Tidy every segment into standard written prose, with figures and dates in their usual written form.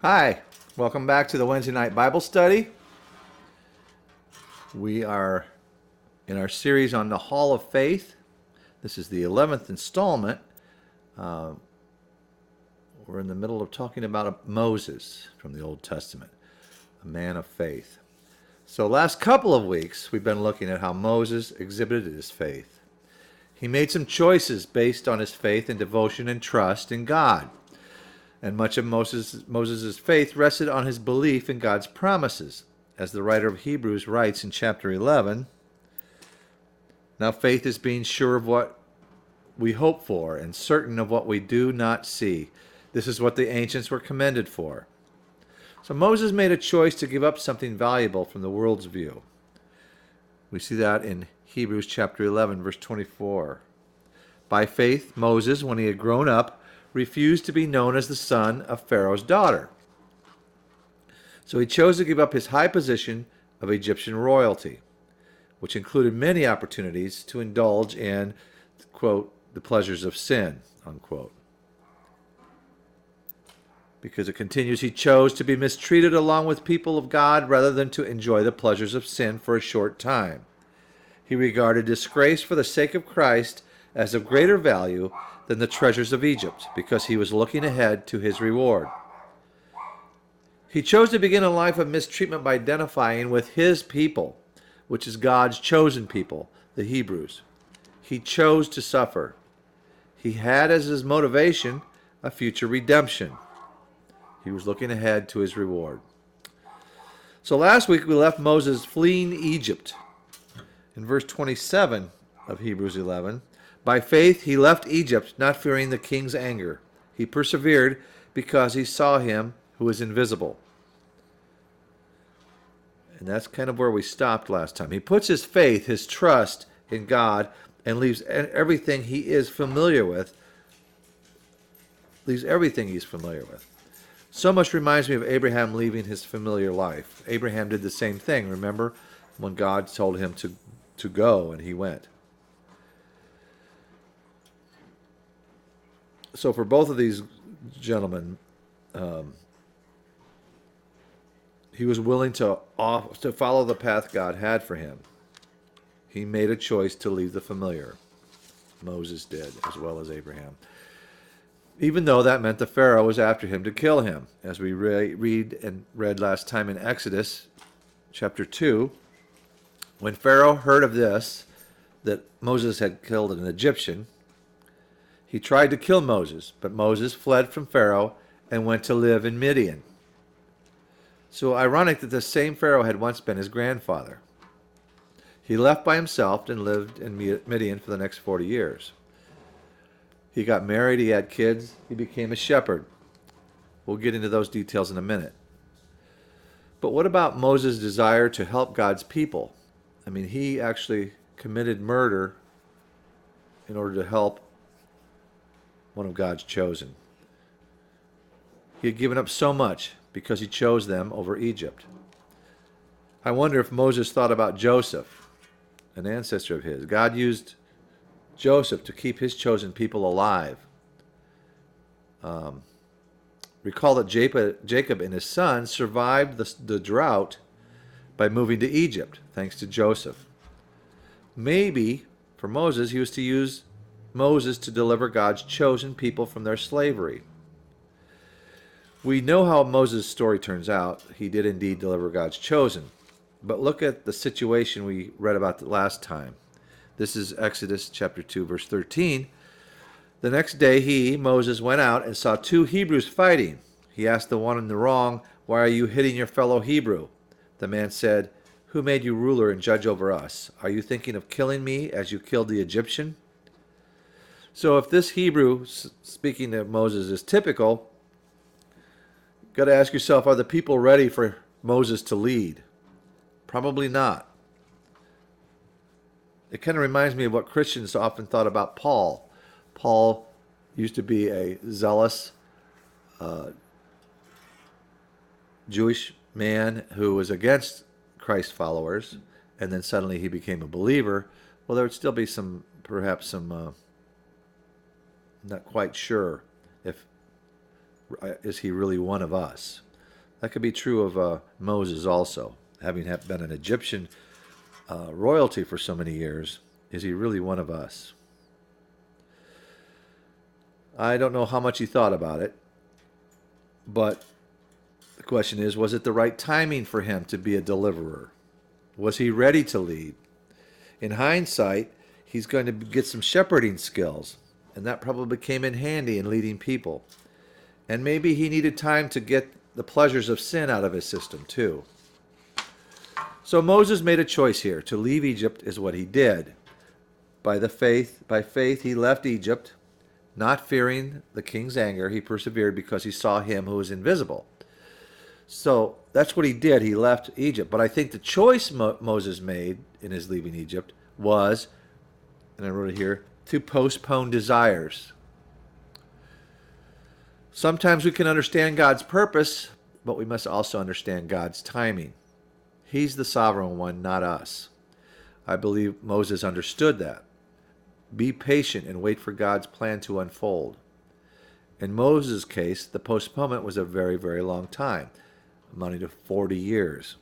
Hi, welcome back to the Wednesday night Bible study. We are in our series on the Hall of Faith. This is the 11th installment. Uh, we're in the middle of talking about Moses from the Old Testament, a man of faith. So, last couple of weeks, we've been looking at how Moses exhibited his faith. He made some choices based on his faith and devotion and trust in God. And much of Moses' faith rested on his belief in God's promises. As the writer of Hebrews writes in chapter 11, now faith is being sure of what we hope for and certain of what we do not see. This is what the ancients were commended for. So Moses made a choice to give up something valuable from the world's view. We see that in Hebrews chapter 11, verse 24. By faith, Moses, when he had grown up, refused to be known as the son of Pharaoh's daughter. So he chose to give up his high position of Egyptian royalty, which included many opportunities to indulge in, quote, the pleasures of sin, unquote. Because it continues, he chose to be mistreated along with people of God rather than to enjoy the pleasures of sin for a short time. He regarded disgrace for the sake of Christ as of greater value than the treasures of Egypt, because he was looking ahead to his reward. He chose to begin a life of mistreatment by identifying with his people, which is God's chosen people, the Hebrews. He chose to suffer. He had as his motivation a future redemption. He was looking ahead to his reward. So last week we left Moses fleeing Egypt. In verse 27 of Hebrews 11, by faith he left Egypt, not fearing the king's anger. He persevered because he saw him who is invisible. And that's kind of where we stopped last time. He puts his faith, his trust in God, and leaves everything he is familiar with. Leaves everything he's familiar with. So much reminds me of Abraham leaving his familiar life. Abraham did the same thing, remember? When God told him to go, and he went. So for both of these gentlemen, he was willing to follow the path God had for him. He made a choice to leave the familiar. Moses did, as well as Abraham. Even though that meant the Pharaoh was after him to kill him. As we read last time in Exodus chapter 2, when Pharaoh heard of this, that Moses had killed an Egyptian, he tried to kill Moses, but Moses fled from Pharaoh and went to live in Midian. So ironic that the same Pharaoh had once been his grandfather. He left by himself and lived in Midian for the next 40 years. He got married, he had kids, he became a shepherd. We'll get into those details in a minute. But what about Moses' desire to help God's people? I mean, he actually committed murder in order to help one of God's chosen. He had given up so much because he chose them over Egypt. I wonder if Moses thought about Joseph, an ancestor of his. God used Joseph to keep his chosen people alive. Recall that Jacob and his sons survived the drought by moving to Egypt, thanks to Joseph. Maybe, for Moses, he was to use Moses to deliver God's chosen people from their slavery. We know how Moses' story turns out. He did indeed deliver God's chosen. But look at the situation we read about last time. This is Exodus chapter 2, verse 13. The next day he, Moses, went out and saw two Hebrews fighting. He asked the one in the wrong, "Why are you hitting your fellow Hebrew?" The man said, "Who made you ruler and judge over us? Are you thinking of killing me as you killed the Egyptian?" So if this Hebrew, speaking to Moses, is typical, you've got to ask yourself, are the people ready for Moses to lead? Probably not. It kind of reminds me of what Christians often thought about Paul. Paul used to be a zealous Jewish man who was against Christ followers, and then suddenly he became a believer. Well, there would still be perhaps some, not quite sure if is he really one of us. That could be true of Moses also. Having been an Egyptian royalty for so many years, is he really one of us? I don't know how much he thought about it, but the question is, was it the right timing for him to be a deliverer? Was he ready to lead? In hindsight, he's going to get some shepherding skills, and that probably came in handy in leading people. And maybe he needed time to get the pleasures of sin out of his system too. So Moses made a choice here. To leave Egypt is what he did. By faith he left Egypt, not fearing the king's anger. He persevered because he saw him who was invisible. So that's what he did. He left Egypt. But I think the choice Moses made in his leaving Egypt was, and I wrote it here, to postpone desires. Sometimes we can understand God's purpose, but we must also understand God's timing. He's the sovereign one, not us. I believe Moses understood that. Be patient and wait for God's plan to unfold. In Moses' case, the postponement was a very, very long time, amounting to 40 years.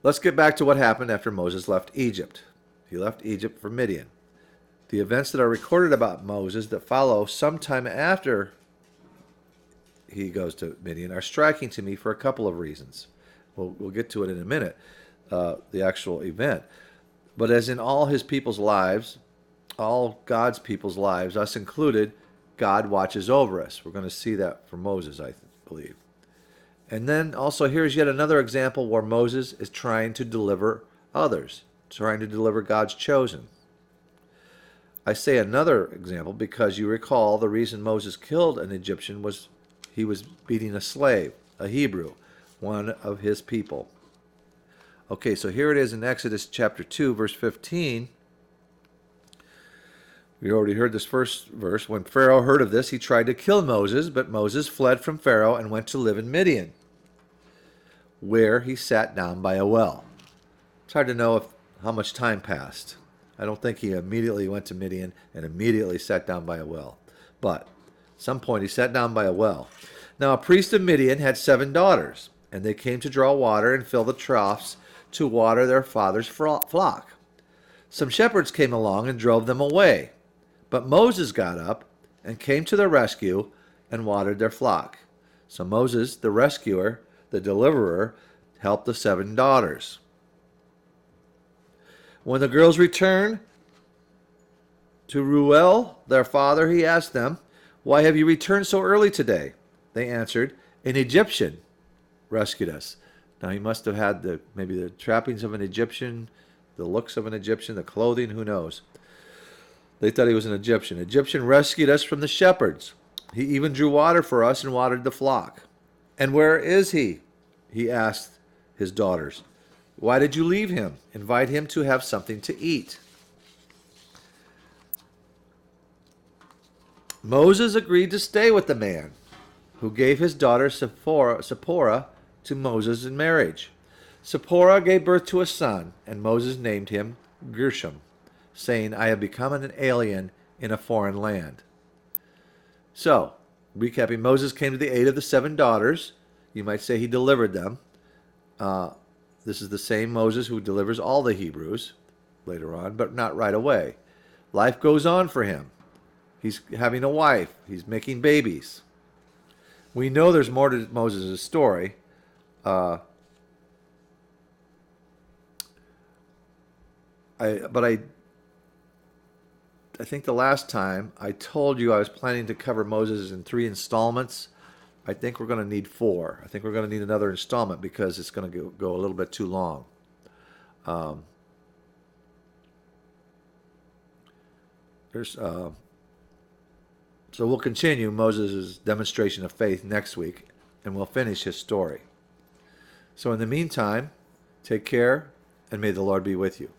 Let's get back to what happened after Moses left Egypt. He left Egypt for Midian. The events that are recorded about Moses that follow sometime after he goes to Midian are striking to me for a couple of reasons. We'll get to it in a minute, the actual event. But as in all his people's lives, all God's people's lives, us included, God watches over us. We're going to see that for Moses, I believe. And then also here's yet another example where Moses is trying to deliver others, trying to deliver God's chosen. I say another example because you recall the reason Moses killed an Egyptian was he was beating a slave, a Hebrew, one of his people. Okay, so here it is in Exodus chapter 2, verse 15. We already heard this first verse. When Pharaoh heard of this, he tried to kill Moses, but Moses fled from Pharaoh and went to live in Midian, where he sat down by a well. It's hard to know how much time passed. I don't think he immediately went to Midian and immediately sat down by a well. But at some point he sat down by a well. Now a priest of Midian had 7 daughters, and they came to draw water and fill the troughs to water their father's flock. Some shepherds came along and drove them away. But Moses got up and came to their rescue and watered their flock. So Moses, the rescuer, the deliverer, helped the 7 daughters. When the girls returned to Reuel, their father, he asked them, "Why have you returned so early today?" They answered, "An Egyptian rescued us." Now he must have had maybe the trappings of an Egyptian, the looks of an Egyptian, the clothing, who knows. They thought he was an Egyptian. Egyptian rescued us from the shepherds. He even drew water for us and watered the flock. "And where is he?" he asked his daughters. "Why did you leave him? Invite him to have something to eat." Moses agreed to stay with the man, who gave his daughter Zipporah to Moses in marriage. Zipporah gave birth to a son, and Moses named him Gershom, saying, "I have become an alien in a foreign land." So, recapping, Moses came to the aid of the 7 daughters. You might say he delivered them. This is the same Moses who delivers all the Hebrews later on, but not right away. Life goes on for him. He's having a wife. He's making babies. We know there's more to Moses' story. I think the last time I told you I was planning to cover Moses in 3 installments. I think we're going to need 4. I think we're going to need another installment because it's going to go a little bit too long. So we'll continue Moses' demonstration of faith next week, and we'll finish his story. So in the meantime, take care, and may the Lord be with you.